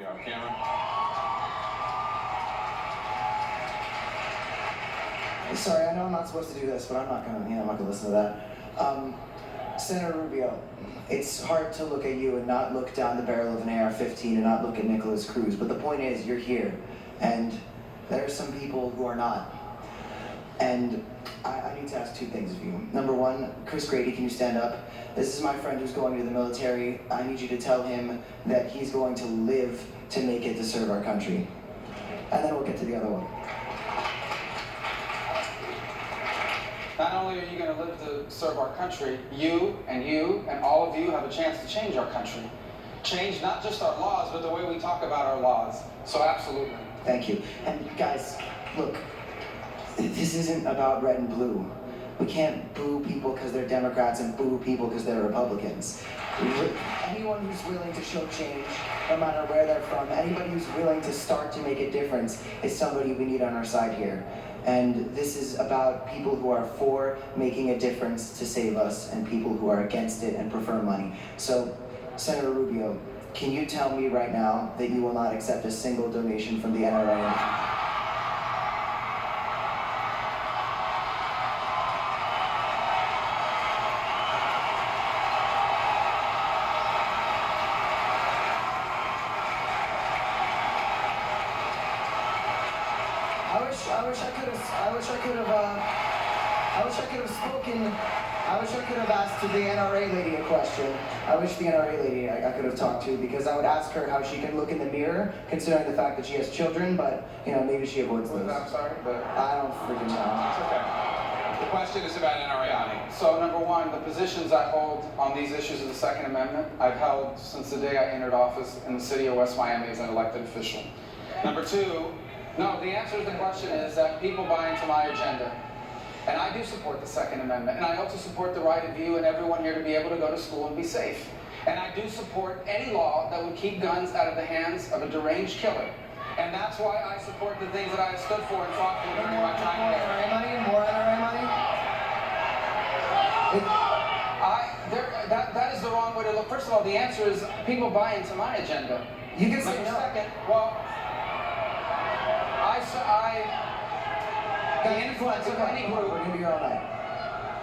Camera. Sorry, I know I'm not supposed to do this, but I'm not gonna listen to that. Senator Rubio, it's hard to look at you and not look down the barrel of an AR-15 and not look at Nicholas Cruz, but the point is, you're here, and there are some people who are not. And I need to ask two things of you. Number one, Chris Grady, can you stand up? This is my friend who's going to the military. I need you to tell him that he's going to live to make it to serve our country. And then we'll get to the other one. Not only are you going to live to serve our country, you and all of you have a chance to change our country. Change not just our laws, but the way we talk about our laws. So absolutely. Thank you. And guys, look, this isn't about red and blue. We can't boo people because they're Democrats and boo people because they're Republicans. Anyone who's willing to show change, no matter where they're from, anybody who's willing to start to make a difference is somebody we need on our side here. And this is about people who are for making a difference to save us and people who are against it and prefer money. So, Senator Rubio, can you tell me right now that you will not accept a single donation from the NRA? I wish I could have asked the NRA lady a question. I wish the NRA lady I could have talked to, because I would ask her how she can look in the mirror, considering the fact that she has children, but, maybe she avoids those. I'm sorry, but I don't freaking know. It's okay. The question is about NRA money. So number one, the positions I hold on these issues of the Second Amendment, I've held since the day I entered office in the city of West Miami as an elected official. Number two, no, the answer to the question is that people buy into my agenda. And I do support the Second Amendment, and I also support the right of you and everyone here to be able to go to school and be safe. And I do support any law that would keep guns out of the hands of a deranged killer. And that's why I support the things that I have stood for and fought for during my time here. More NRA money? That is the wrong way to look. First of all, the answer is people buy into my agenda. You can say no. Second, well, the influence of any group,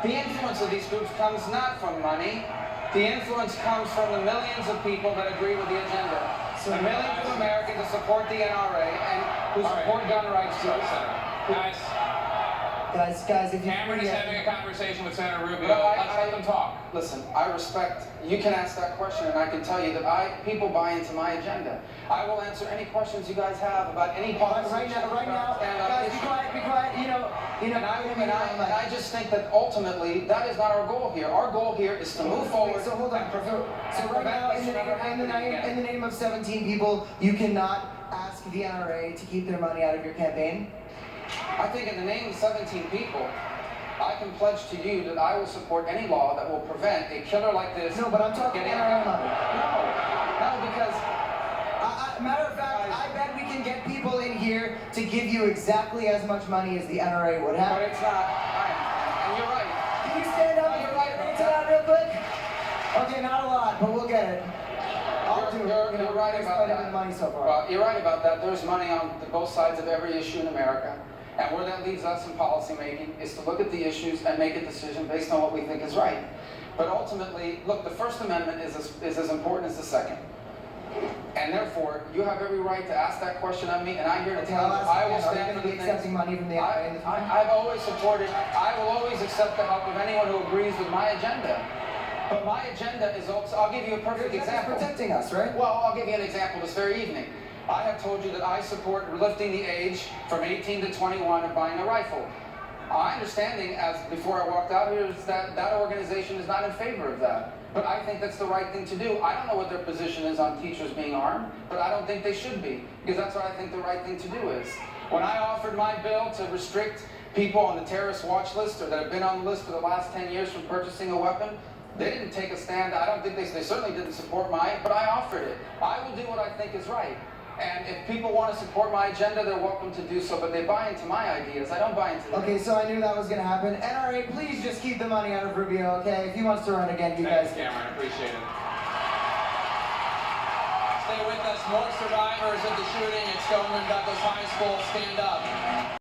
the influence of these groups comes not from money. The influence comes from the millions of people that agree with the agenda. So the millions of Americans that support the NRA and who support gun rights too. Guys, if you Cameron is having a conversation with Senator Rubio. Let's let them talk. Listen, I respect, you can ask that question and I can tell you that people buy into my agenda. I will answer any questions you guys have about any policy. Right now, guys, be quiet, And I just think that ultimately, that is not our goal here. Our goal here is to move forward. So hold on. So right now, in the name of 17 people, you cannot ask the NRA to keep their money out of your campaign? I think in the name of 17 people, I can pledge to you that I will support any law that will prevent a killer like this. No, but I'm talking NRA money. No, because... matter of fact, I bet we can get people in here to give you exactly as much money as the NRA would have. But it's not. And you're right. Can you stand up and answer that real quick? Okay, not a lot, but we'll get it. You're right about that. Money so far. Well, you're right about that. There's money on both sides of every issue in America. And where that leaves us in policy making is to look at the issues and make a decision based on what we think is right. But ultimately, look, the First Amendment is as important as the Second. And therefore, you have every right to ask that question of me, and I'm here to tell you I will stand for the things. Accepting money from the NRA? I've always supported, I will always accept the help of anyone who agrees with my agenda. But my agenda is also, I'll give you a perfect example. Protecting us, right? Well, I'll give you an example this very evening. I have told you that I support lifting the age from 18 to 21 and buying a rifle. My understanding, as before I walked out here, is that that organization is not in favor of that. But I think that's the right thing to do. I don't know what their position is on teachers being armed, but I don't think they should be, because that's what I think the right thing to do is. When I offered my bill to restrict people on the terrorist watch list, or that have been on the list for the last 10 years from purchasing a weapon, they didn't take a stand. I don't think they certainly didn't support mine, but I offered it. I will do what I think is right. And if people want to support my agenda, they're welcome to do so, but they buy into my ideas. I don't buy into them. Okay, so I knew that was going to happen. NRA, please just keep the money out of Rubio, okay? If he wants to run again, you guys... Thanks, Cameron. I appreciate it. Stay with us. more survivors of the shooting at Stoneman Douglas High School stand up.